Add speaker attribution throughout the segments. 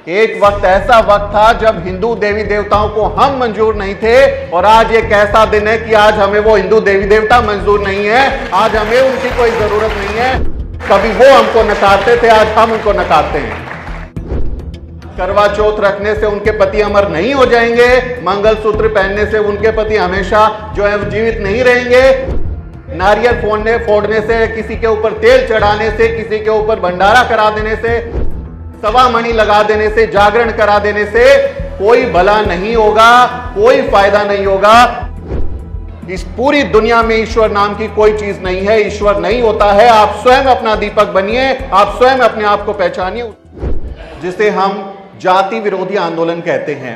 Speaker 1: एक वक्त ऐसा वक्त था जब हिंदू देवी देवताओं को हम मंजूर नहीं थे, और आज एक ऐसा दिन है कि आज हमें वो हिंदू देवी देवता मंजूर नहीं है, आज हमें उनकी कोई जरूरत नहीं है। कभी वो हमको नकारते थे, आज हम उनको नकारते हैं। करवा चौथ रखने से उनके पति अमर नहीं हो जाएंगे, मंगलसूत्र पहनने से उनके पति हमेशा जो है जीवित नहीं रहेंगे, नारियल फोड़ने से, किसी के ऊपर तेल चढ़ाने से, किसी के ऊपर भंडारा करा देने से, सवा मणि लगा देने से, जागरण करा देने से कोई भला नहीं होगा, कोई फायदा नहीं होगा। इस पूरी दुनिया में ईश्वर नाम की कोई चीज नहीं है, ईश्वर नहीं होता है। आप स्वयं अपना दीपक बनिए, आप स्वयं अपने आप को पहचानिए। जिसे हम जाति विरोधी आंदोलन कहते हैं,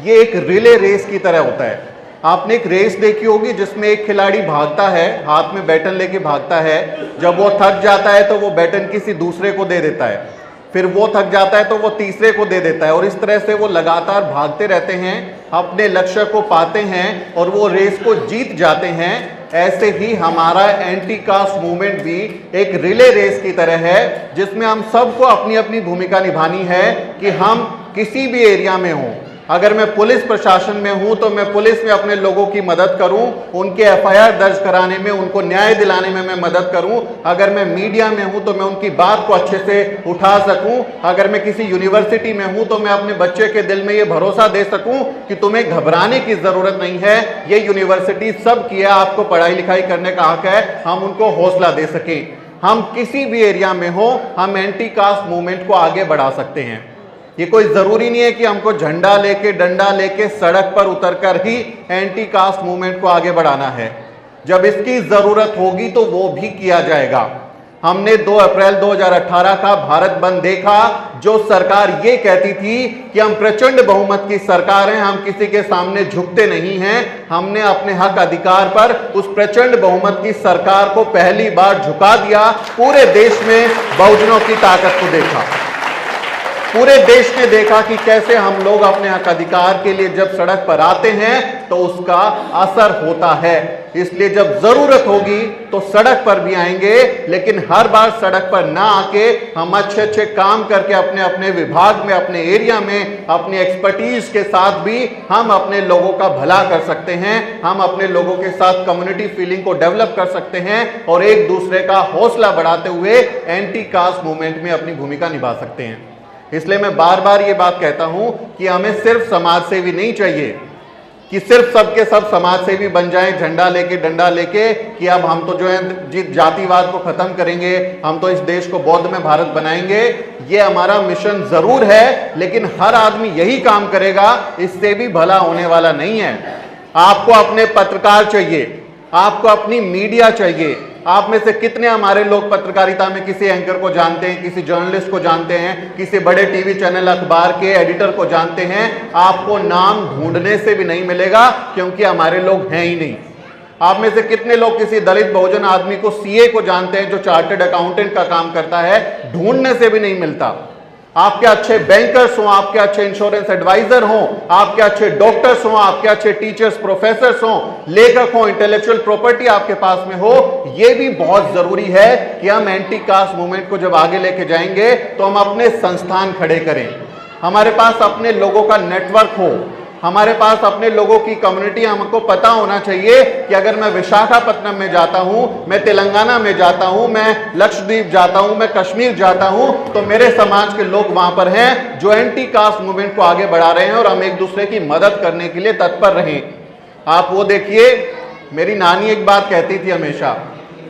Speaker 1: ये एक रिले रेस की तरह होता है। आपने एक रेस देखी होगी जिसमें एक खिलाड़ी भागता है, हाथ में बैटन लेके भागता है। जब वो थक जाता है तो वो बैटन किसी दूसरे को दे देता है, फिर वो थक जाता है तो वो तीसरे को दे देता है, और इस तरह से वो लगातार भागते रहते हैं, अपने लक्ष्य को पाते हैं और वो रेस को जीत जाते हैं। ऐसे ही हमारा एंटी कास्ट मूवमेंट भी एक रिले रेस की तरह है, जिसमें हम सबको अपनी अपनी भूमिका निभानी है कि हम किसी भी एरिया में हों। अगर मैं पुलिस प्रशासन में हूं तो मैं पुलिस में अपने लोगों की मदद करूं, उनके एफआईआर दर्ज कराने में, उनको न्याय दिलाने में मैं मदद करूं। अगर मैं मीडिया में हूं तो मैं उनकी बात को अच्छे से उठा सकूं। अगर मैं किसी यूनिवर्सिटी में हूं तो मैं अपने बच्चे के दिल में ये भरोसा दे सकूं कि तुम्हें घबराने की जरूरत नहीं है, ये यूनिवर्सिटी सब की है, आपको पढ़ाई लिखाई करने का हक है, हम उनको हौसला दे सकें। हम किसी भी एरिया में हो, हम एंटी कास्ट मूवमेंट को आगे बढ़ा सकते हैं। ये कोई जरूरी नहीं है कि हमको झंडा लेके, डंडा लेके सड़क पर उतरकर ही एंटी कास्ट मूवमेंट को आगे बढ़ाना है। जब इसकी जरूरत होगी तो वो भी किया जाएगा। हमने 2 अप्रैल 2018 का भारत बंद देखा, जो सरकार ये कहती थी कि हम प्रचंड बहुमत की सरकार हैं, हम किसी के सामने झुकते नहीं हैं। हमने अपने हक अधिकार पर उस प्रचंड बहुमत की सरकार को पहली बार झुका दिया। पूरे देश में बहुजनों की ताकत को देखा, पूरे देश ने देखा कि कैसे हम लोग अपने हक अधिकार के लिए जब सड़क पर आते हैं तो उसका असर होता है। इसलिए जब जरूरत होगी तो सड़क पर भी आएंगे, लेकिन हर बार सड़क पर ना आके हम अच्छे अच्छे काम करके अपने अपने विभाग में, अपने एरिया में, अपनी एक्सपर्टीज के साथ भी हम अपने लोगों का भला कर सकते हैं। हम अपने लोगों के साथ कम्युनिटी फीलिंग को डेवलप कर सकते हैं और एक दूसरे का हौसला बढ़ाते हुए एंटी कास्ट मूवमेंट में अपनी भूमिका निभा सकते हैं। इसलिए मैं बार बार ये बात कहता हूं कि हमें सिर्फ समाज सेवी नहीं चाहिए कि सिर्फ सबके सब समाज सेवी बन जाएं, झंडा लेके, डंडा लेके, कि अब हम तो जो है जातिवाद को खत्म करेंगे, हम तो इस देश को बौद्ध में भारत बनाएंगे। ये हमारा मिशन जरूर है, लेकिन हर आदमी यही काम करेगा, इससे भी भला होने वाला नहीं है। आपको अपने पत्रकार चाहिए, आपको अपनी मीडिया चाहिए। आप में से कितने हमारे लोग पत्रकारिता में किसी एंकर को जानते हैं, किसी जर्नलिस्ट को जानते हैं, किसी बड़े टीवी चैनल अखबार के एडिटर को जानते हैं? आपको नाम ढूंढने से भी नहीं मिलेगा, क्योंकि हमारे लोग हैं ही नहीं। आप में से कितने लोग किसी दलित बहुजन आदमी को, सीए को जानते हैं, जो चार्टर्ड अकाउंटेंट का काम करता है? ढूंढने से भी नहीं मिलता। आपके अच्छे बैंकर्स हों, आपके अच्छे इंश्योरेंस एडवाइजर हों, आपके अच्छे डॉक्टर्स हों, आपके अच्छे टीचर्स, प्रोफेसर्स हों, लेखक हों, इंटेलेक्चुअल प्रॉपर्टी आपके पास में हो, ये भी बहुत जरूरी है कि हम एंटी कास्ट मूवमेंट को जब आगे लेके जाएंगे तो हम अपने संस्थान खड़े करें, हमारे पास अपने लोगों का नेटवर्क हो, हमारे पास अपने लोगों की कम्युनिटी। हमको पता होना चाहिए कि अगर मैं विशाखापट्टनम में जाता हूं, मैं तेलंगाना में जाता हूं, मैं लक्षद्वीप जाता हूं, मैं कश्मीर जाता हूं, तो मेरे समाज के लोग वहां पर हैं जो एंटी कास्ट मूवमेंट को आगे बढ़ा रहे हैं, और हम एक दूसरे की मदद करने के लिए तत्पर रहें। आप वो देखिए, मेरी नानी एक बात कहती थी हमेशा,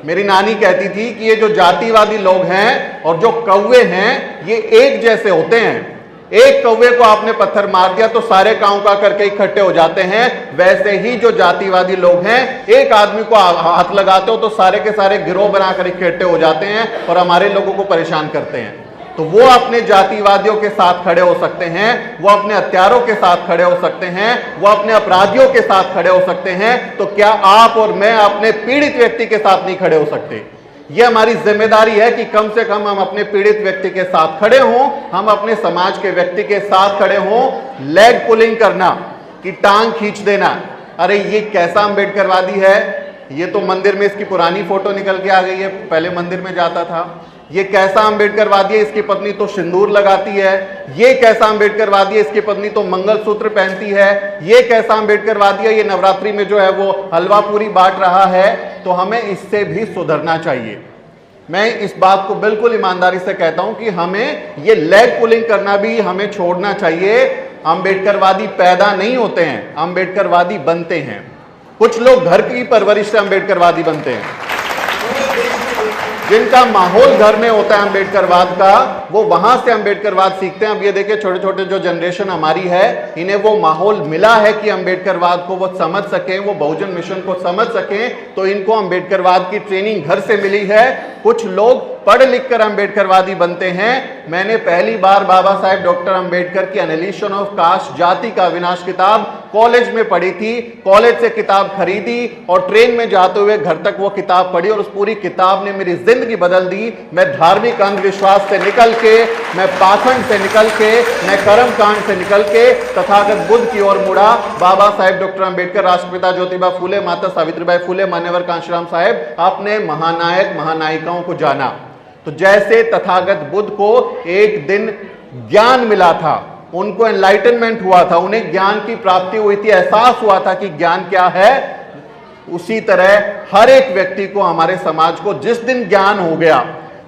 Speaker 1: मेरी नानी कहती थी कि ये जो जातिवादी लोग हैं और जो कौवे हैं, ये एक जैसे होते हैं। एक कौवे को आपने पत्थर मार दिया तो सारे काऊ का करके इकट्ठे हो जाते हैं। वैसे ही जो जातिवादी लोग हैं, एक आदमी को हाथ लगाते हो तो सारे के सारे गिरोह बनाकर इकट्ठे हो जाते हैं और हमारे लोगों को परेशान करते हैं। तो वो अपने जातिवादियों के साथ खड़े हो सकते हैं, वो अपने हत्यारों के साथ खड़े हो सकते हैं, वो अपने अपराधियों के साथ खड़े हो सकते हैं, तो क्या आप और मैं अपने पीड़ित व्यक्ति के साथ नहीं खड़े हो सकते? यह हमारी जिम्मेदारी है कि कम से कम हम अपने पीड़ित व्यक्ति के साथ खड़े हों, हम अपने समाज के व्यक्ति के साथ खड़े हों। लेग पुलिंग करना, कि टांग खींच देना, अरे ये कैसा अम्बेडकरवादी है, ये तो मंदिर में इसकी पुरानी फोटो निकल के आ गई है, पहले मंदिर में जाता था, ये कैसा अंबेडकरवादी है, इसकी पत्नी तो सिंदूर लगाती है। ये कैसा अंबेडकरवादी है, इसकी पत्नी तो मंगलसूत्र पहनती है। ये कैसा अंबेडकरवादी है, ये नवरात्रि में जो है वो हलवा पूरी बांट रहा है। तो हमें इससे भी सुधरना चाहिए। मैं इस बात को बिल्कुल ईमानदारी से कहता हूं कि हमें ये लेग पुलिंग करना भी हमें छोड़ना चाहिए। अंबेडकरवादी पैदा नहीं होते हैं, अंबेडकरवादी बनते हैं। कुछ लोग घर की परवरिश से अंबेडकरवादी बनते हैं। जिनका माहौल घर में होता है अंबेडकरवाद का, वो वहां से अंबेडकरवाद सीखते हैं। अब ये देखिए, छोटे छोटे जो जनरेशन हमारी है, इन्हें वो माहौल मिला है कि अंबेडकरवाद को वो समझ सकें, वो बहुजन मिशन को समझ सकें। तो इनको अंबेडकरवाद की ट्रेनिंग घर से मिली है। कुछ लोग पढ़ लिख कर अंबेडकरवादी बनते हैं। मैंने पहली बार बाबा साहेब डॉक्टर अंबेडकर की एनालिसिस ऑफ कास्ट, जाति का विनाश किताब कॉलेज में पढ़ी थी। कॉलेज से किताब खरीदी और ट्रेन में जाते हुए घर तक वो किताब पढ़ी, और उस पूरी किताब ने मेरी जिंदगी बदल दी। मैं धार्मिक अंधविश्वास से निकल के, मैं पाखंड से निकल के, मैं कर्म कांड से निकल के तथागत बुद्ध की ओर मुड़ा। बाबा साहेब डॉक्टर अंबेडकर, राष्ट्रपिता ज्योतिबा फूले, माता सावित्रीबाई फूले, मान्यवर कांशीराम साहेब, अपने महानायक महानायिकाओं को जाना। तो जैसे तथागत बुद्ध को एक दिन ज्ञान मिला था, उनको एनलाइटनमेंट हुआ था, उन्हें ज्ञान की प्राप्ति हुई थी, एहसास हुआ था कि ज्ञान क्या है, उसी तरह हर एक व्यक्ति को, हमारे समाज को जिस दिन ज्ञान हो गया,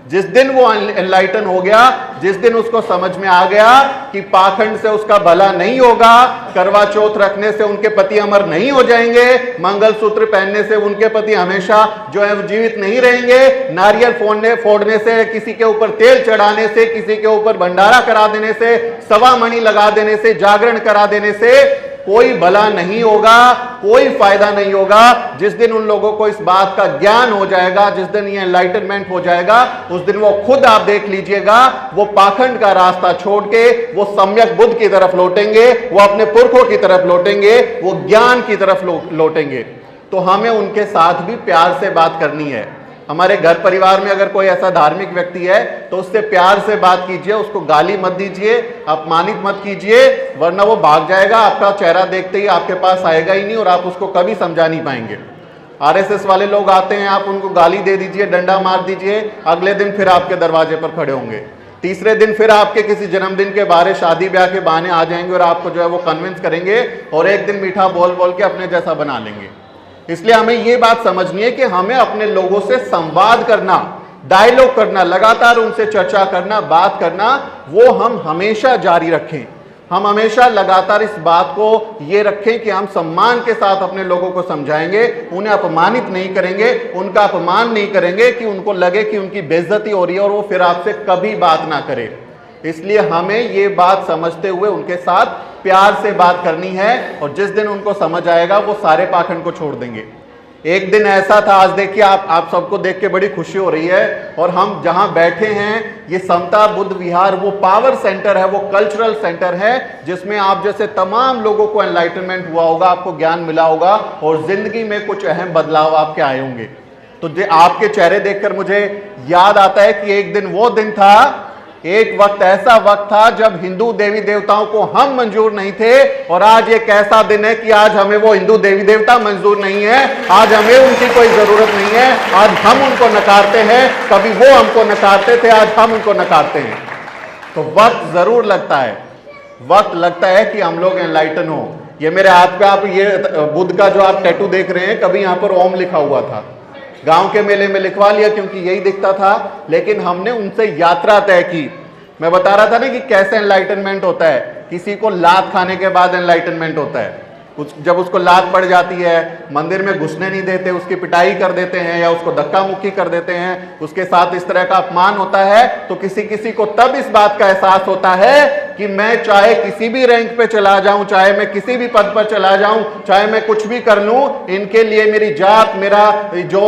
Speaker 1: जिस दिन वो एनलाइटन हो गया, जिस दिन उसको समझ में आ गया कि पाखंड से उसका भला नहीं होगा, करवा चौथ रखने से उनके पति अमर नहीं हो जाएंगे, मंगलसूत्र पहनने से उनके पति हमेशा जो है जीवित नहीं रहेंगे, नारियल फोड़ने से, किसी के ऊपर तेल चढ़ाने से, किसी के ऊपर भंडारा करा देने से, सवा मणि लगा देने से, जागरण करा देने से कोई भला नहीं होगा, कोई फायदा नहीं होगा। जिस दिन उन लोगों को इस बात का ज्ञान हो जाएगा, जिस दिन ये एनलाइटनमेंट हो जाएगा, उस दिन वो खुद, आप देख लीजिएगा, वो पाखंड का रास्ता छोड़ के वो सम्यक बुद्ध की तरफ लौटेंगे, वो अपने पुरखों की तरफ लौटेंगे, वो ज्ञान की तरफ लौटेंगे। तो हमें उनके साथ भी प्यार से बात करनी है। हमारे घर परिवार में अगर कोई ऐसा धार्मिक व्यक्ति है तो उससे प्यार से बात कीजिए, उसको गाली मत दीजिए, अपमानित मत कीजिए, वरना वो भाग जाएगा। आपका चेहरा देखते ही आपके पास आएगा ही नहीं और आप उसको कभी समझा नहीं पाएंगे। आरएसएस वाले लोग आते हैं, आप उनको गाली दे दीजिए, डंडा मार दीजिए, अगले दिन फिर आपके दरवाजे पर खड़े होंगे। तीसरे दिन फिर आपके किसी जन्मदिन के बारे, शादी ब्याह के बहाने आ जाएंगे और आपको जो है वो कन्विंस करेंगे और एक दिन मीठा बोल बोल के अपने जैसा बना लेंगे। इसलिए हमें ये बात समझनी है कि हमें अपने लोगों से संवाद करना, डायलॉग करना, लगातार उनसे चर्चा करना, बात करना, वो हम हमेशा जारी रखें। हम हमेशा लगातार इस बात को ये रखें कि हम सम्मान के साथ अपने लोगों को समझाएंगे, उन्हें अपमानित नहीं करेंगे, उनका अपमान नहीं करेंगे कि उनको लगे कि उनकी बेइज्जती हो रही है और वो फिर आपसे कभी बात ना करे। इसलिए हमें ये बात समझते हुए उनके साथ प्यार से बात करनी है, और जिस दिन उनको समझ आएगा वो सारे पाखंड को छोड़ देंगे। एक दिन ऐसा था, आज देखिए आप सबको देख के बड़ी खुशी हो रही है, और हम जहां बैठे हैं ये समता बुद्ध विहार वो पावर सेंटर है, वो कल्चरल सेंटर है, जिसमें आप जैसे तमाम लोगों को एनलाइटनमेंट हुआ होगा, आपको ज्ञान मिला होगा और जिंदगी में कुछ अहम बदलाव आपके आए होंगे। तो आपके चेहरे देखकर मुझे याद आता है कि एक दिन वो दिन था, एक वक्त ऐसा वक्त था जब हिंदू देवी देवताओं को हम मंजूर नहीं थे, और आज एक ऐसा दिन है कि आज हमें वो हिंदू देवी देवता मंजूर नहीं है, आज हमें उनकी कोई जरूरत नहीं है, आज हम उनको नकारते हैं। कभी वो हमको नकारते थे, आज हम उनको नकारते हैं। तो वक्त जरूर लगता है, वक्त लगता है कि हम लोग एनलाइटन हो। ये मेरे हाथ पे आप ये बुद्ध का जो आप टैटू देख रहे हैं, कभी यहाँ पर ओम लिखा हुआ था, गांव के मेले में लिखवा लिया क्योंकि यही दिखता था, लेकिन हमने उनसे यात्रा तय की। मैं बता रहा था ना कि कैसे एनलाइटनमेंट होता है। किसी को लात खाने के बाद एनलाइटनमेंट होता है। जब उसको लात पड़ जाती है, मंदिर में घुसने नहीं देते, उसकी पिटाई कर देते हैं या उसको धक्का मुक्की कर देते हैं, उसके साथ इस तरह का अपमान होता है, तो किसी किसी को तब इस बात का एहसास होता है कि मैं चाहे किसी भी रैंक पे चला जाऊं, चाहे मैं किसी भी पद पर चला जाऊं, चाहे मैं कुछ भी कर लूं, इनके लिए मेरी जात, मेरा जो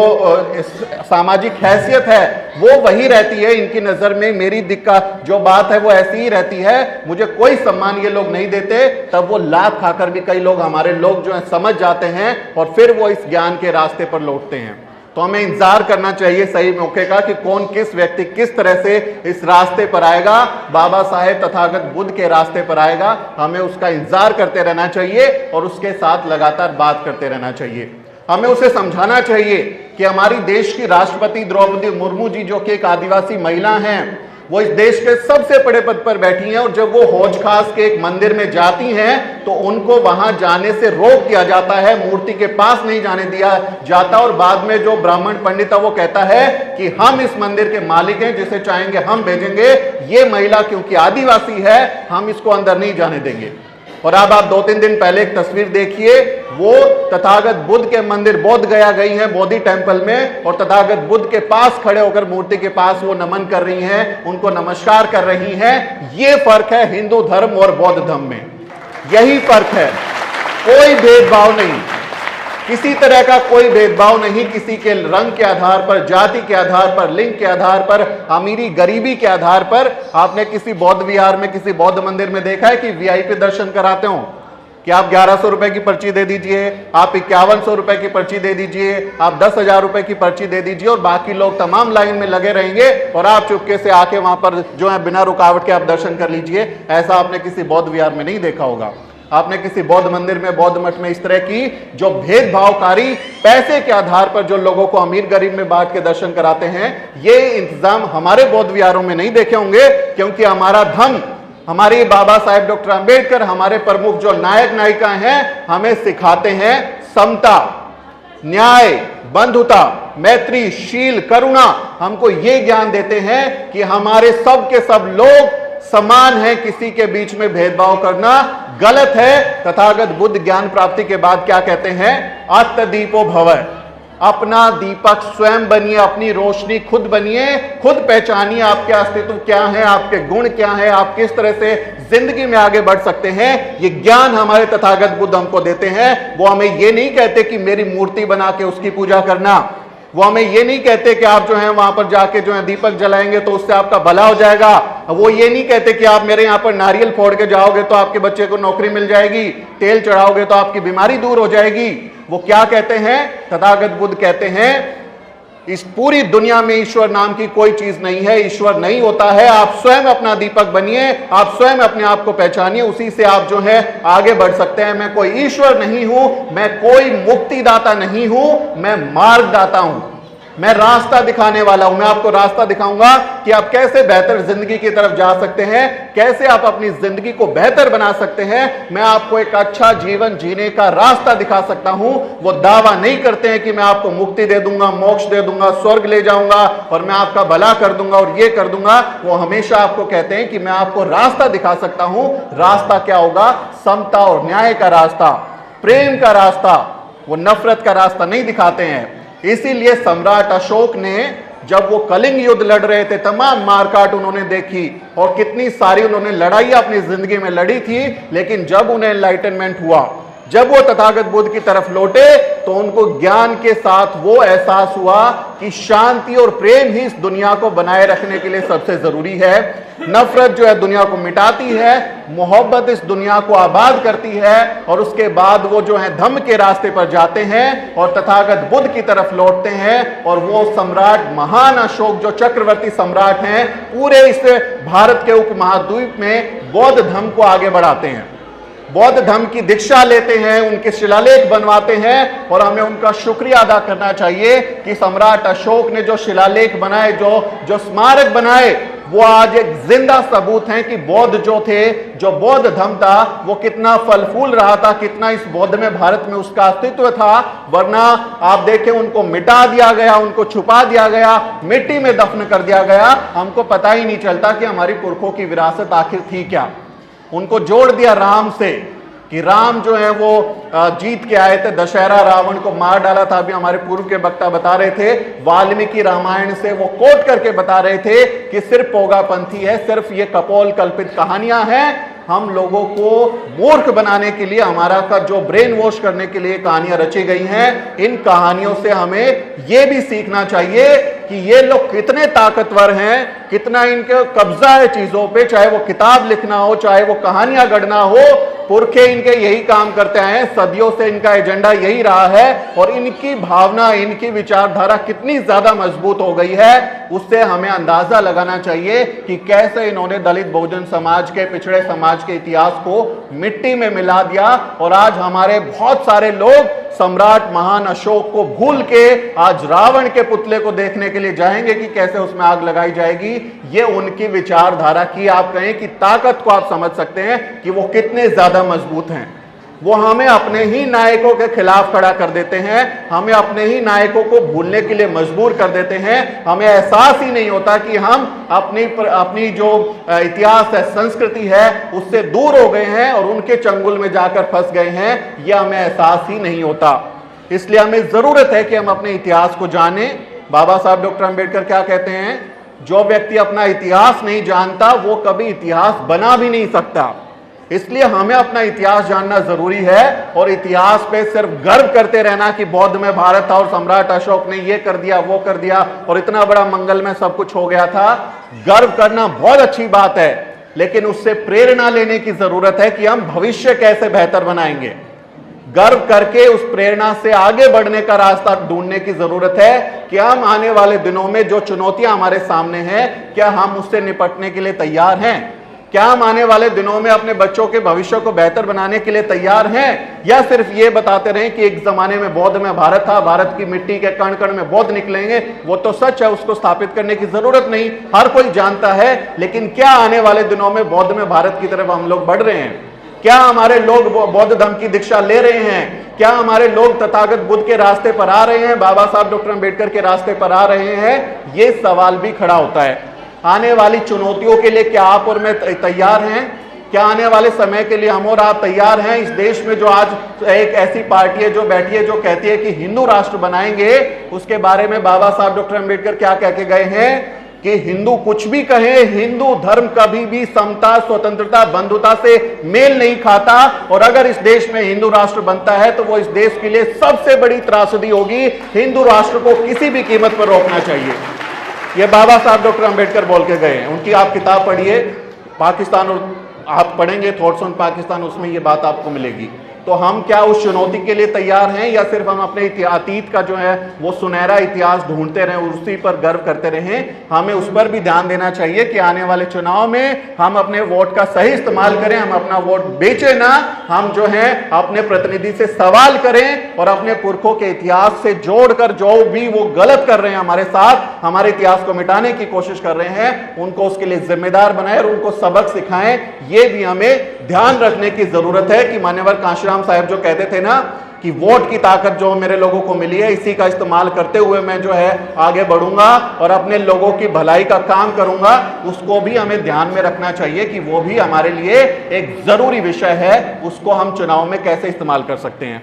Speaker 1: सामाजिक हैसियत है वो वही रहती है। इनकी नजर में मेरी दिक्कत जो बात है वो ऐसी ही रहती है, मुझे कोई सम्मान ये लोग नहीं देते। तब वो लात खाकर भी कई लोग, हमारे लोग जो है, समझ जाते हैं और फिर वो इस ज्ञान के रास्ते पर लौटते हैं। तो हमें इंतजार करना चाहिए सही मौके का कि कौन किस व्यक्ति किस तरह से इस रास्ते पर आएगा, बाबा साहेब तथागत बुद्ध के रास्ते पर आएगा। हमें उसका इंतजार करते रहना चाहिए और उसके साथ लगातार बात करते रहना चाहिए। हमें उसे समझाना चाहिए कि हमारी देश की राष्ट्रपति द्रौपदी मुर्मू जी, जो कि एक आदिवासी महिला हैं, वो इस देश के सबसे बड़े पद पर बैठी हैं, और जब वो हौज खास के एक मंदिर में जाती हैं तो उनको वहां जाने से रोक दिया जाता है, मूर्ति के पास नहीं जाने दिया जाता। और बाद में जो ब्राह्मण पंडित है वो कहता है कि हम इस मंदिर के मालिक हैं, जिसे चाहेंगे हम भेजेंगे, ये महिला क्योंकि आदिवासी है हम इसको अंदर नहीं जाने देंगे। और अब आप 2-3 दिन पहले एक तस्वीर देखिए, वो तथागत बुद्ध के मंदिर बोध गया गई हैं, बोधि टेम्पल में, और तथागत बुद्ध के पास खड़े होकर मूर्ति के पास वो नमन कर रही हैं, उनको नमस्कार कर रही हैं। ये फर्क है हिंदू धर्म और बौद्ध धर्म में, यही फर्क है। कोई भेदभाव नहीं, किसी तरह का कोई भेदभाव नहीं, किसी के रंग के आधार पर, जाति के आधार पर, लिंग के आधार पर, अमीरी गरीबी के आधार पर। आपने किसी बौद्ध विहार में, किसी बौद्ध मंदिर में देखा है कि वीआईपी दर्शन कराते हो कि आप 1100 रुपए की पर्ची दे दीजिए, आप 5100 रुपए की पर्ची दे दीजिए, आप 10,000 रुपए की पर्ची दे दीजिए, और बाकी लोग तमाम लाइन में लगे रहेंगे और आप चुपके से आके वहां पर जो है बिना रुकावट के आप दर्शन कर लीजिए। ऐसा आपने किसी बौद्ध विहार में नहीं देखा होगा। आपने किसी बौद्ध मंदिर में, बौद्ध मठ में इस तरह की जो भेदभावकारी पैसे के आधार पर जो लोगों को अमीर गरीब में बांट के दर्शन कराते हैं, ये इंतजाम हमारे बौद्ध विहारों में नहीं देखे होंगे, क्योंकि हमारा धर्म, हमारे बाबा साहेब डॉक्टर अंबेडकर, हमारे प्रमुख जो नायक नायिका हैं, हमें सिखाते हैं समता, न्याय, बंधुता, मैत्री, शील, करुणा। हमको ये ज्ञान देते हैं कि हमारे सब के सब लोग समान है, किसी के बीच में भेदभाव करना गलत है। तथागत बुद्ध ज्ञान प्राप्ति के बाद क्या कहते हैं? आत्मदीपो भव, अपना दीपक स्वयं बनिए, अपनी रोशनी खुद बनिए, खुद पहचानिए आपके अस्तित्व क्या है, आपके गुण क्या है, आप किस तरह से जिंदगी में आगे बढ़ सकते हैं। ये ज्ञान हमारे तथागत बुद्ध हमको देते हैं। वो हमें ये नहीं कहते कि मेरी मूर्ति बना के उसकी पूजा करना, वो हमें ये नहीं कहते कि आप जो है वहां पर जाके जो है दीपक जलाएंगे तो उससे आपका भला हो जाएगा। वो ये नहीं कहते कि आप मेरे यहाँ पर नारियल फोड़ के जाओगे तो आपके बच्चे को नौकरी मिल जाएगी, तेल चढ़ाओगे तो आपकी बीमारी दूर हो जाएगी। वो क्या कहते हैं? तथागत बुद्ध कहते हैं इस पूरी दुनिया में ईश्वर नाम की कोई चीज नहीं है, ईश्वर नहीं होता है। आप स्वयं अपना दीपक बनिए, आप स्वयं अपने आप को पहचानिए, उसी से आप जो है आगे बढ़ सकते हैं। मैं कोई ईश्वर नहीं हूं, मैं कोई मुक्तिदाता नहीं हूं, मैं मार्गदाता हूं, मैं रास्ता दिखाने वाला हूं। मैं आपको रास्ता दिखाऊंगा कि आप कैसे बेहतर जिंदगी की तरफ जा सकते हैं, कैसे आप अपनी जिंदगी को बेहतर बना सकते हैं। मैं आपको एक अच्छा जीवन जीने का रास्ता दिखा सकता हूं। वो दावा नहीं करते हैं कि मैं आपको मुक्ति दे दूंगा, मोक्ष दे दूंगा, स्वर्ग ले जाऊंगा और मैं आपका भला कर दूंगा और ये कर दूंगा। वो हमेशा आपको कहते हैं कि मैं आपको रास्ता दिखा सकता हूं। रास्ता क्या होगा? समता और न्याय का रास्ता, प्रेम का रास्ता। वो नफरत का रास्ता नहीं दिखाते हैं। इसीलिए सम्राट अशोक ने जब वो कलिंग युद्ध लड़ रहे थे, तमाम मारकाट उन्होंने देखी और कितनी सारी उन्होंने लड़ाइयां अपनी जिंदगी में लड़ी थी, लेकिन जब उन्हें एनलाइटनमेंट हुआ, जब वो तथागत बुद्ध की तरफ लौटे, तो उनको ज्ञान के साथ वो एहसास हुआ कि शांति और प्रेम ही इस दुनिया को बनाए रखने के लिए सबसे जरूरी है। नफरत जो है दुनिया को मिटाती है, मोहब्बत इस दुनिया को आबाद करती है। और उसके बाद वो जो है धम्म के रास्ते पर जाते हैं और तथागत बुद्ध की तरफ लौटते हैं। और वो सम्राट महान अशोक जो चक्रवर्ती सम्राट हैं, पूरे इस भारत के उपमहाद्वीप में बौद्ध धर्म को आगे बढ़ाते हैं, बौद्ध धर्म की दीक्षा लेते हैं, उनके शिलालेख बनवाते हैं। और हमें उनका शुक्रिया अदा करना चाहिए कि सम्राट अशोक ने जो शिलालेख बनाए, जो स्मारक बनाए, वो आज एक जिंदा सबूत हैं कि बौद्ध जो थे, जो बौद्ध धर्म था, वो कितना फल फूल रहा था, कितना इस बौद्ध में, भारत में उसका अस्तित्व था। वरना आप देखें उनको मिटा दिया गया, उनको छुपा दिया गया, मिट्टी में दफन कर दिया गया। हमको पता ही नहीं चलता कि हमारी पुरखों की विरासत आखिर थी क्या। उनको जोड़ दिया राम से कि राम जो है वो जीत के आए थे, दशहरा रावण को मार डाला था। अभी हमारे पूर्व के वक्ता बता रहे थे, वाल्मीकि रामायण से वो कोट करके बता रहे थे कि सिर्फ पोगापंथी है, सिर्फ ये कपोल कल्पित कहानियां हैं। हम लोगों को मूर्ख बनाने के लिए, हमारा का जो ब्रेन वॉश करने के लिए कहानियां रची गई हैं। इन कहानियों से हमें यह भी सीखना चाहिए कि ये लोग कितने ताकतवर हैं, कितना इनका कब्जा है चीजों पे, चाहे वो किताब लिखना हो, चाहे वो कहानियां गढ़ना हो। पुरखे इनके यही काम करते आए हैं, सदियों से इनका एजेंडा यही रहा है। और इनकी भावना, इनकी विचारधारा कितनी ज्यादा मजबूत हो गई है, उससे हमें अंदाजा लगाना चाहिए कि कैसे इन्होंने दलित बहुजन समाज के, पिछड़े समाज के इतिहास को मिट्टी में मिला दिया। और आज हमारे बहुत सारे लोग सम्राट महान अशोक को भूल के आज रावण के पुतले को देखने के लिए जाएंगे कि कैसे उसमें आग लगाई जाएगी। ये उनकी विचारधारा की आप कहें कि ताकत को आप समझ सकते हैं कि वो कितने ज्यादा मजबूत हैं। वो हमें अपने ही नायकों के खिलाफ खड़ा कर देते हैं, हमें अपने ही नायकों को भूलने के लिए मजबूर कर देते हैं। हमें एहसास ही नहीं होता कि हम अपनी जो इतिहास है, संस्कृति है, उससे दूर हो गए हैं और उनके चंगुल में जाकर फंस गए हैं। यह हमें एहसास ही नहीं होता। इसलिए हमें जरूरत है कि हम अपने इतिहास को जानें। बाबा साहब डॉक्टर अंबेडकर क्या कहते हैं? जो व्यक्ति अपना इतिहास नहीं जानता वो कभी इतिहास बना भी नहीं सकता। इसलिए हमें अपना इतिहास जानना जरूरी है और इतिहास पे सिर्फ गर्व करते रहना कि बौद्ध में भारत था और सम्राट अशोक ने ये कर दिया, वो कर दिया और इतना बड़ा मंगल में सब कुछ हो गया था। गर्व करना बहुत अच्छी बात है, लेकिन उससे प्रेरणा लेने की जरूरत है कि हम भविष्य कैसे बेहतर बनाएंगे। गर्व करके उस प्रेरणा से आगे बढ़ने का रास्ता ढूंढने की जरूरत है कि हम आने वाले दिनों में जो चुनौतियां हमारे सामने हैं, क्या हम उससे निपटने के लिए तैयार हैं? क्या हम आने वाले दिनों में अपने बच्चों के भविष्य को बेहतर बनाने के लिए तैयार हैं, या सिर्फ ये बताते रहें कि एक जमाने में बौद्ध में भारत था, भारत की मिट्टी के कण कण में बौद्ध निकलेंगे? वो तो सच है, उसको स्थापित करने की जरूरत नहीं, हर कोई जानता है। लेकिन क्या आने वाले दिनों में बौद्ध में भारत की तरफ हम लोग बढ़ रहे हैं? क्या हमारे लोग बौद्ध धर्म की दीक्षा ले रहे हैं? क्या हमारे लोग तथागत बुद्ध के रास्ते पर आ रहे हैं, बाबा साहब डॉक्टर अंबेडकर के रास्ते पर आ रहे हैं? ये सवाल भी खड़ा होता है। आने वाली चुनौतियों के लिए क्या आप और मैं तैयार हैं? क्या आने वाले समय के लिए हम और आप तैयार हैं? इस देश में जो आज एक ऐसी पार्टी है जो बैठी है, जो कहती है कि हिंदू राष्ट्र बनाएंगे, उसके बारे में बाबा साहब डॉक्टर अंबेडकर क्या कह के गए हैं कि हिंदू कुछ भी कहे, हिंदू धर्म कभी भी समता, स्वतंत्रता, बंधुता से मेल नहीं खाता और अगर इस देश में हिंदू राष्ट्र बनता है तो वो इस देश के लिए सबसे बड़ी त्रासदी होगी। हिंदू राष्ट्र को किसी भी कीमत पर रोकना चाहिए। ये बाबा साहब डॉक्टर अंबेडकर बोल के गए हैं। उनकी आप किताब पढ़िए, पाकिस्तान, और आप पढ़ेंगे थॉट्स ऑन पाकिस्तान, उसमें ये बात आपको मिलेगी। तो हम क्या उस चुनौती के लिए तैयार हैं, या सिर्फ हम अपने अतीत का जो है वो सुनहरा इतिहास ढूंढते रहें, उसी पर गर्व करते रहें? हमें उस पर भी ध्यान देना चाहिए कि आने वाले चुनाव में हम अपने वोट का सही इस्तेमाल करें, हम अपना वोट बेचे ना, हम जो है अपने प्रतिनिधि से सवाल करें और अपने पुरखों के इतिहास से जोड़कर जो भी वो गलत कर रहे हैं हमारे साथ, हमारे इतिहास को मिटाने की कोशिश कर रहे हैं, उनको उसके लिए जिम्मेदार बनाएं और उनको सबक सिखाएं। ये भी हमें ध्यान रखने की जरूरत है कि मान्यवर कांशीराम साहब जो कहते थे ना कि वोट की ताकत जो मेरे लोगों को मिली है, इसी का इस्तेमाल करते हुए मैं जो है आगे बढ़ूंगा और अपने लोगों की भलाई का काम करूंगा, उसको भी हमें ध्यान में रखना चाहिए कि वो भी हमारे लिए एक जरूरी विषय है। उसको हम चुनाव में कैसे इस्तेमाल कर सकते हैं।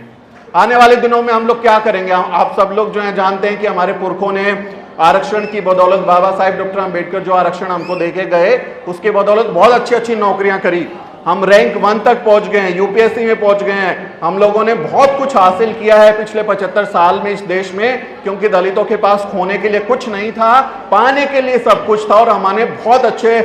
Speaker 1: आने वाले दिनों में हम लोग क्या करेंगे? आप सब लोग जो है जानते हैं कि हमारे पुरखों ने आरक्षण की बदौलत, बाबा साहब डॉक्टर अंबेडकर जो आरक्षण हमको देके गए, उसके बदौलत बहुत अच्छी अच्छी नौकरियां करी। हम रैंक 1 तक पहुंच गए हैं, यूपीएससी में पहुंच गए हैं। हम लोगों ने बहुत कुछ हासिल किया है पिछले 75 साल में इस देश में, क्योंकि दलितों के पास खोने के लिए कुछ नहीं था, पाने के लिए सब कुछ था और हमारे बहुत अच्छे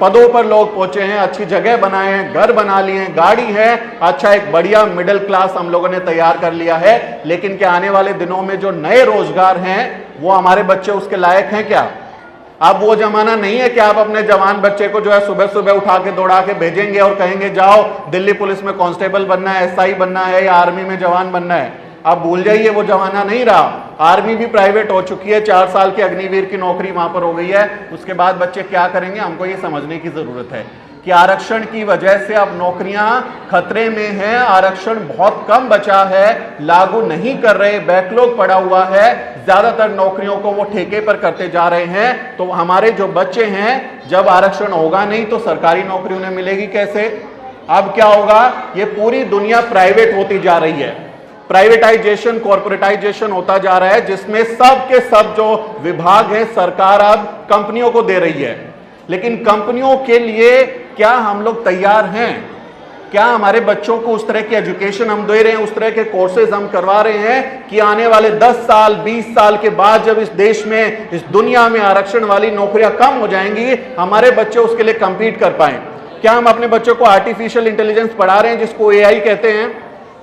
Speaker 1: पदों पर लोग पहुंचे हैं, अच्छी जगह बनाए हैं, घर बना लिए हैं, गाड़ी है, अच्छा एक बढ़िया मिडिल क्लास हम लोगों ने तैयार कर लिया है। लेकिन क्या आने वाले दिनों में जो नए रोजगार हैं वो हमारे बच्चे उसके लायक हैं क्या? अब वो जमाना नहीं है कि आप अपने जवान बच्चे को जो है सुबह सुबह उठा के दौड़ा के भेजेंगे और कहेंगे जाओ दिल्ली पुलिस में कांस्टेबल बनना है, एसआई बनना है या आर्मी में जवान बनना है। आप भूल जाइए, वो जमाना नहीं रहा। आर्मी भी प्राइवेट हो चुकी है, 4 साल की अग्निवीर की नौकरी वहां पर हो गई है। उसके बाद बच्चे क्या करेंगे? हमको ये समझने की जरूरत है कि आरक्षण की वजह से अब नौकरियां खतरे में हैं, आरक्षण बहुत कम बचा है, लागू नहीं कर रहे, बैकलॉग पड़ा हुआ है, ज्यादातर नौकरियों को वो ठेके पर करते जा रहे हैं। तो हमारे जो बच्चे हैं, जब आरक्षण होगा नहीं तो सरकारी नौकरी उन्हें मिलेगी कैसे? अब क्या होगा? ये पूरी दुनिया प्राइवेट होती जा रही है, प्राइवेटाइजेशन, कॉर्पोरेटाइजेशन होता जा रहा है, जिसमें सब के सब जो विभाग हैं सरकार अब कंपनियों को दे रही है। लेकिन कंपनियों के लिए क्या हम लोग तैयार हैं? क्या हमारे बच्चों को उस तरह की एजुकेशन हम दे रहे हैं, उस तरह के कोर्सेज हम करवा रहे हैं कि आने वाले 10 साल 20 साल के बाद जब इस देश में, इस दुनिया में आरक्षण वाली नौकरियां कम हो जाएंगी, हमारे बच्चे उसके लिए कंपीट कर पाए? क्या हम अपने बच्चों को आर्टिफिशियल इंटेलिजेंस पढ़ा रहे हैं, जिसको एआई कहते हैं?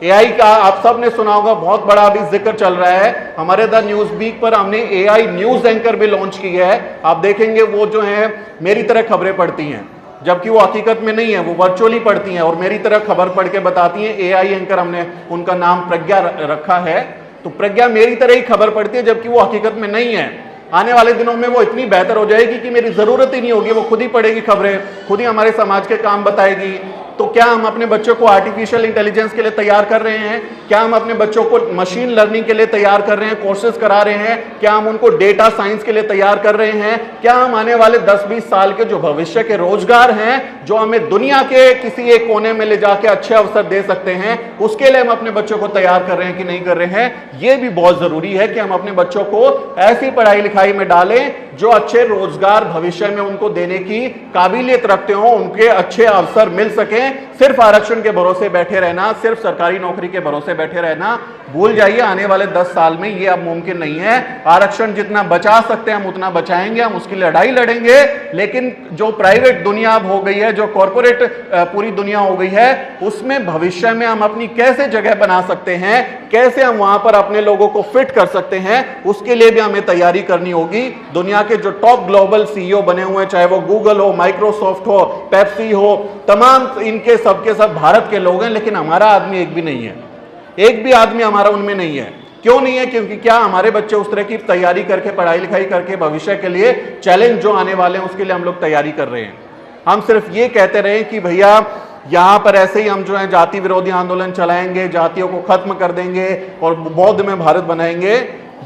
Speaker 1: एआई का आप सब ने सुना होगा, बहुत बड़ा अभी जिक्र चल रहा है। हमारे द न्यूज वीक पर हमने एआई न्यूज एंकर भी लॉन्च की है। आप देखेंगे वो जो है मेरी तरह खबरें पढ़ती हैं, जबकि वो हकीकत में नहीं है, वो वर्चुअली पढ़ती हैं और मेरी तरह खबर पढ़ के बताती हैं। एआई एंकर हमने उनका नाम प्रज्ञा रखा है, तो प्रज्ञा मेरी तरह ही खबर पढ़ती है, जबकि वो हकीकत में नहीं है। आने वाले दिनों में वो इतनी बेहतर हो जाएगी कि मेरी जरूरत ही नहीं होगी, वो खुद ही पढ़ेगी खबरें, खुद ही हमारे समाज के काम बताएगी। तो क्या हम अपने बच्चों को आर्टिफिशियल इंटेलिजेंस के लिए तैयार कर रहे हैं? क्या हम अपने बच्चों को मशीन लर्निंग के लिए तैयार कर रहे हैं, कोर्सेज करा रहे हैं? क्या हम उनको डेटा साइंस के लिए तैयार कर रहे हैं? क्या हम आने वाले 10-20 साल के जो भविष्य के रोजगार हैं, जो हमें दुनिया के किसी एक कोने में ले जाके अच्छे अवसर दे सकते हैं, उसके लिए हम अपने बच्चों को तैयार कर रहे हैं कि नहीं कर रहे हैं? यह भी बहुत जरूरी है कि हम अपने बच्चों को ऐसी पढ़ाई लिखाई में डालें जो अच्छे रोजगार भविष्य में उनको देने की काबिलियत रखते हो, उनके अच्छे अवसर मिल सकें। सिर्फ आरक्षण के भरोसे बैठे रहना, सिर्फ सरकारी नौकरी के भरोसे बैठे रहना भूल जाइए। आने वाले 10 साल में ये अब मुमकिन नहीं है। आरक्षण जितना बचा सकते हैं हम उतना बचाएंगे, हम उसकी लड़ाई लड़ेंगे, लेकिन जो प्राइवेट दुनिया अब हो गई है, जो कॉर्पोरेट पूरी दुनिया हो गई है, उसमें भविष्य में हम अपनी कैसे जगह बना सकते हैं, कैसे हम वहां पर अपने लोगों को फिट कर सकते हैं, उसके लिए भी हमें तैयारी करनी होगी। दुनिया के जो टॉप ग्लोबल सीईओ बने हुए हैं, चाहे वो गूगल हो, माइक्रोसॉफ्ट हो, पेप्सी हो, तमाम इनके सबके सब भारत के लोग हैं, लेकिन हमारा आदमी एक भी नहीं है। एक भी आदमी हमारा उनमें नहीं है। क्यों नहीं है? क्योंकि क्या हमारे बच्चे उस तरह की तैयारी करके, पढ़ाई लिखाई करके भविष्य के लिए चैलेंज जो आने वाले हैं उसके लिए हम लोग तैयारी कर रहे हैं? हम सिर्फ ये कहते रहे कि भैया यहां पर ऐसे ही हम जो है जाति विरोधी आंदोलन चलाएंगे, जातियों को खत्म कर देंगे और बौद्ध में भारत बनाएंगे।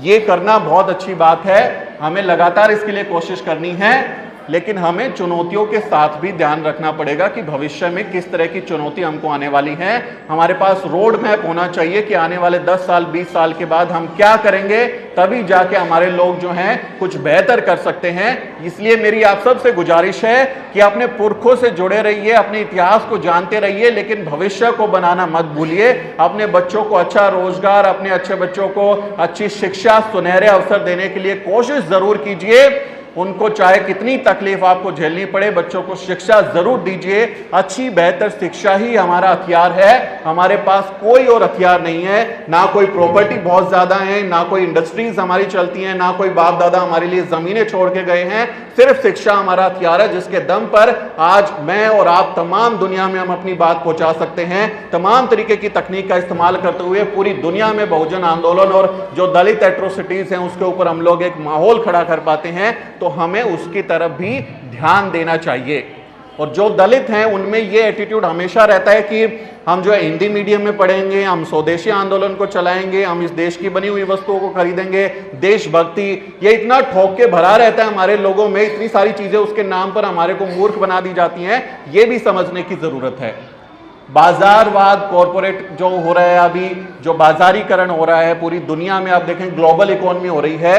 Speaker 1: ये करना बहुत अच्छी बात है, हमें लगातार इसके लिए कोशिश करनी है, लेकिन हमें चुनौतियों के साथ भी ध्यान रखना पड़ेगा कि भविष्य में किस तरह की चुनौती हमको आने वाली है। हमारे पास रोड मैप होना चाहिए कि आने वाले 10 साल 20 साल के बाद हम क्या करेंगे, तभी जाके हमारे लोग जो हैं कुछ बेहतर कर सकते हैं। इसलिए मेरी आप सबसे गुजारिश है कि अपने पुरखों से जुड़े रहिए, अपने इतिहास को जानते रहिए, लेकिन भविष्य को बनाना मत भूलिए। अपने बच्चों को अच्छा रोजगार, अपने अच्छे बच्चों को अच्छी शिक्षा, सुनहरे अवसर देने के लिए कोशिश जरूर कीजिए। उनको चाहे कितनी तकलीफ आपको झेलनी पड़े, बच्चों को शिक्षा जरूर दीजिए। अच्छी बेहतर शिक्षा ही हमारा हथियार है, हमारे पास कोई और हथियार नहीं है। ना कोई प्रॉपर्टी बहुत ज्यादा है, ना कोई इंडस्ट्रीज हमारी चलती हैं, ना कोई बाप दादा हमारे लिए जमीनें छोड़ के गए हैं। सिर्फ शिक्षा हमारा हथियार है, जिसके दम पर आज मैं और आप तमाम दुनिया में हम अपनी बात पहुंचा सकते हैं। तमाम तरीके की तकनीक का इस्तेमाल करते हुए पूरी दुनिया में बहुजन आंदोलन और जो दलित एट्रोसिटीज हैं उसके ऊपर हम लोग एक माहौल खड़ा कर पाते हैं, तो हमें उसकी तरफ भी ध्यान देना चाहिए। और जो दलित हैं उनमें ये एटीट्यूड हमेशा रहता है कि हम जो है हिंदी मीडियम में पढ़ेंगे, हम स्वदेशी आंदोलन को चलाएंगे, हम इस देश की बनी हुई वस्तुओं को खरीदेंगे, देशभक्ति, ये इतना ठोक के भरा रहता है हमारे लोगों में, इतनी सारी चीजें उसके नाम पर हमारे को मूर्ख बना दी जाती हैं। ये भी समझने की जरूरत है। बाजारवाद, कॉर्पोरेट जो हो रहा है, अभी जो बाजारीकरण हो रहा है पूरी दुनिया में, आप देखें ग्लोबल इकोनॉमी हो रही है,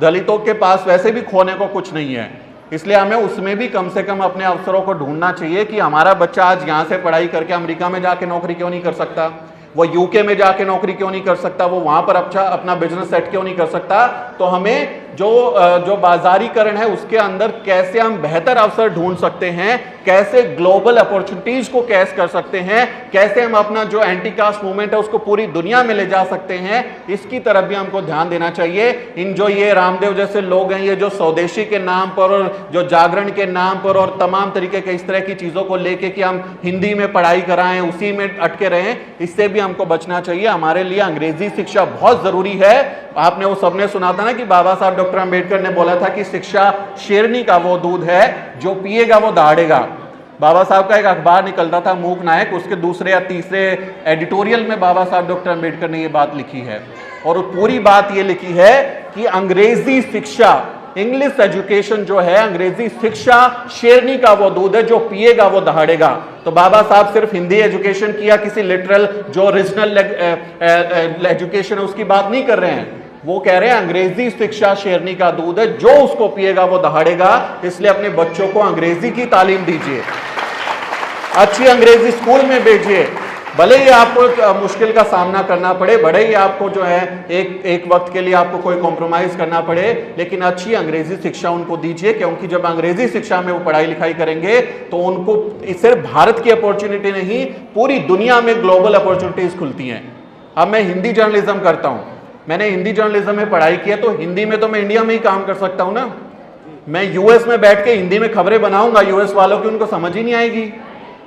Speaker 1: दलितों के पास वैसे भी खोने को कुछ नहीं है, इसलिए हमें उसमें भी कम से कम अपने अवसरों को ढूंढना चाहिए कि हमारा बच्चा आज यहाँ से पढ़ाई करके अमेरिका में जाके नौकरी क्यों नहीं कर सकता, वो यूके में जाके नौकरी क्यों नहीं कर सकता, वो वहां पर अच्छा अपना बिजनेस सेट क्यों नहीं कर सकता। तो हमें जो बाजारीकरण है उसके अंदर कैसे हम बेहतर अवसर ढूंढ सकते हैं, कैसे ग्लोबल अपॉर्चुनिटीज को कैच कर सकते हैं, कैसे हम अपना जो एंटी कास्ट मूवमेंट है उसको पूरी दुनिया में ले जा सकते हैं, इसकी तरफ भी हमको ध्यान देना चाहिए। इन जो ये रामदेव जैसे लोग हैं, ये जो स्वदेशी के नाम पर और जो जागरण के नाम पर और तमाम तरीके के इस तरह की चीजों को लेके कि हम हिंदी में पढ़ाई कराएं, उसी में अटके रहें, इससे भी हमको बचना चाहिए। हमारे लिए अंग्रेजी शिक्षा बहुत जरूरी है। आपने वो सबने सुना था ना कि बाबा साहब डॉक्टर अंबेडकर ने बोला था कि शिक्षा शेरनी का वो दूध है जो पिएगा वो दहाड़ेगा। बाबा साहब का एक अखबार निकलता था मूक नायक, उसके दूसरे या तीसरे एडिटोरियल में बाबा साहब डॉक्टर अंबेडकर ने ये बात लिखी है, और पूरी बात ये लिखी है कि अंग्रेजी शिक्षा, इंग्लिश एजुकेशन जो है, अंग्रेजी शिक्षा शेरनी का वो दूध है जो पिएगा वो दहाड़ेगा। तो बाबा साहब सिर्फ हिंदी एजुकेशन की या किसी लिटरल जो रीजनल एजुकेशन है उसकी बात नहीं कर रहे हैं, वो कह रहे हैं अंग्रेजी शिक्षा शेरनी का दूध है, जो उसको पिएगा वो दहाड़ेगा। इसलिए अपने बच्चों को अंग्रेजी की तालीम दीजिए, अच्छी अंग्रेजी स्कूल में भेजिए, भले ही आपको मुश्किल का सामना करना पड़े, भले ही आपको जो है एक वक्त के लिए आपको कोई कॉम्प्रोमाइज करना पड़े, लेकिन अच्छी अंग्रेजी शिक्षा उनको दीजिए, क्योंकि जब अंग्रेजी शिक्षा में वो पढ़ाई लिखाई करेंगे तो उनको सिर्फ भारत की अपॉर्चुनिटी नहीं, पूरी दुनिया में ग्लोबल अपॉर्चुनिटीज खुलती हैं। अब मैं हिंदी जर्नलिज्म करता हूं, मैंने हिंदी जर्नलिज्म में पढ़ाई की है, तो हिंदी में तो मैं इंडिया में ही काम कर सकता हूं ना, मैं यूएस में बैठ के हिंदी में खबरें बनाऊंगा, यूएस वालों की उनको समझ ही नहीं आएगी।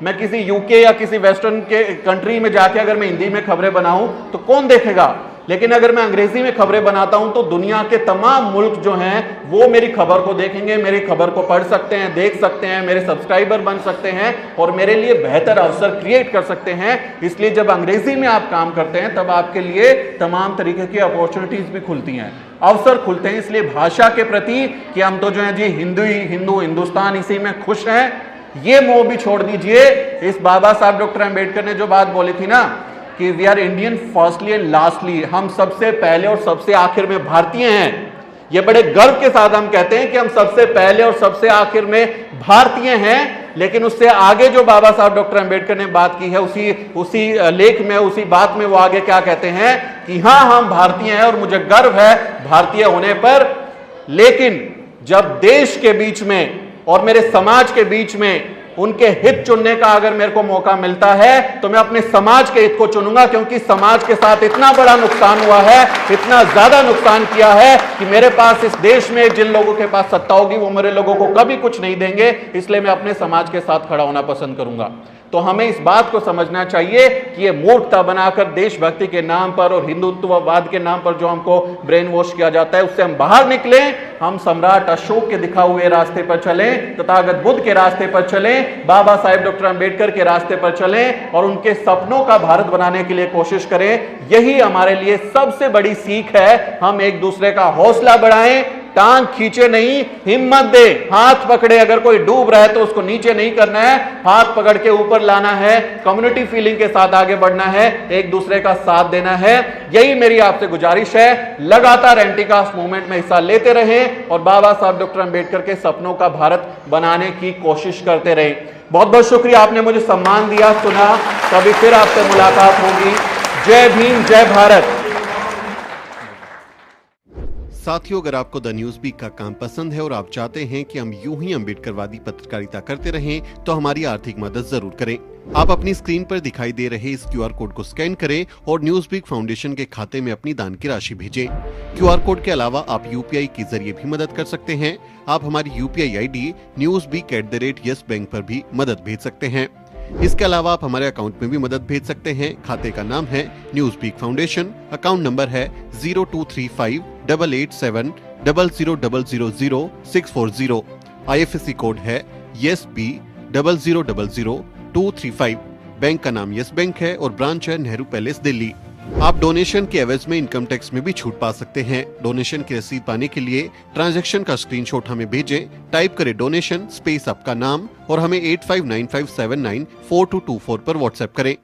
Speaker 1: मैं किसी यूके या किसी वेस्टर्न के कंट्री में जाके अगर मैं हिंदी में खबरें बनाऊं तो कौन देखेगा? लेकिन अगर मैं अंग्रेजी में खबरें बनाता हूं तो दुनिया के तमाम मुल्क जो हैं वो मेरी खबर को देखेंगे, मेरी खबर को पढ़ सकते हैं, देख सकते हैं, मेरे सब्सक्राइबर बन सकते हैं और मेरे लिए बेहतर अवसर क्रिएट कर सकते हैं। इसलिए जब अंग्रेजी में आप काम करते हैं तब आपके लिए तमाम तरीके की अपॉर्चुनिटीज भी खुलती हैं, अवसर खुलते हैं। इसलिए भाषा के प्रति कि हम तो जो है जी हिंदुस्तान इसी में खुश हैं, ये मोह भी छोड़ दीजिए। इस बाबा साहब डॉक्टर अंबेडकर ने जो बात बोली थी ना कि we are Indian firstly and lastly, हम सबसे पहले और सबसे आखिर में भारतीय हैं। ये बड़े गर्व के साथ हम कहते हैं कि हम सबसे पहले और सबसे आखिर में भारतीय हैं। लेकिन उससे आगे जो बाबा साहब डॉक्टर अंबेडकर ने बात की है उसी लेख में, उसी बात में वो आगे क्या कहते हैं कि हाँ हम भारतीय हैं और मुझे गर्व है भारतीय होने पर, लेकिन जब देश के बीच में और मेरे समाज के बीच में उनके हित चुनने का अगर मेरे को मौका मिलता है तो मैं अपने समाज के हित को चुनूंगा, क्योंकि समाज के साथ इतना बड़ा नुकसान हुआ है, इतना ज्यादा नुकसान किया है कि मेरे पास इस देश में जिन लोगों के पास सत्ता होगी वो मेरे लोगों को कभी कुछ नहीं देंगे। इसलिए मैं अपने समाज के साथ खड़ा होना पसंद करूंगा। तो हमें इस बात को समझना चाहिए कि ये मूर्खता बनाकर देशभक्ति के नाम पर और हिंदुत्ववाद के नाम पर जो हमको ब्रेन वॉश किया जाता है उससे हम बाहर निकलें। हम सम्राट अशोक के दिखा हुए रास्ते पर चलें, तथागत बुद्ध के रास्ते पर चलें, बाबा साहेब डॉक्टर अंबेडकर के रास्ते पर चलें और उनके सपनों का भारत बनाने के लिए कोशिश करें। यही हमारे लिए सबसे बड़ी सीख है। हम एक दूसरे का हौसला बढ़ाएं, टांग खींचे नहीं, हिम्मत दे, हाथ पकड़े। अगर कोई डूब रहा है तो उसको नीचे नहीं करना है, हाथ पकड़ के ऊपर लाना है, कम्युनिटी फीलिंग के साथ आगे बढ़ना है, एक दूसरे का साथ देना है। यही मेरी आपसे गुजारिश है। लगातार एंटीकास्ट मूवमेंट में हिस्सा लेते रहें और बाबा साहब डॉक्टर अंबेडकर के सपनों का भारत बनाने की कोशिश करते रहें। बहुत बहुत शुक्रिया, आपने मुझे सम्मान दिया, सुना। कभी फिर आपसे मुलाकात होगी। जय भीम, जय भारत।
Speaker 2: साथियों, अगर आपको द न्यूज वीक का काम पसंद है और आप चाहते हैं कि हम यूं ही अंबेडकरवादी पत्रकारिता करते रहें तो हमारी आर्थिक मदद जरूर करें। आप अपनी स्क्रीन पर दिखाई दे रहे इस क्यूआर कोड को स्कैन करें और न्यूज वीक फाउंडेशन के खाते में अपनी दान की राशि भेजें। क्यूआर कोड के अलावा आप यूपीआई के जरिए भी मदद कर सकते हैं। आप हमारी यूपीआई आईडी newsweek@yes बैंक पर भी मदद भेज सकते हैं। इसके अलावा आप हमारे अकाउंट में भी मदद भेज सकते हैं। खाते का नाम है news week foundation, account number है 02358800000640। IFSC कोड है YESB000235। बैंक का नाम यस बैंक है और ब्रांच है नेहरू पैलेस, दिल्ली। आप डोनेशन के एवज में इनकम टैक्स में भी छूट पा सकते हैं। डोनेशन की रसीद पाने के लिए ट्रांजैक्शन का स्क्रीनशॉट हमें भेजें। टाइप करें डोनेशन स्पेस आपका नाम और हमें 8595794224 पर व्हाट्सएप करें।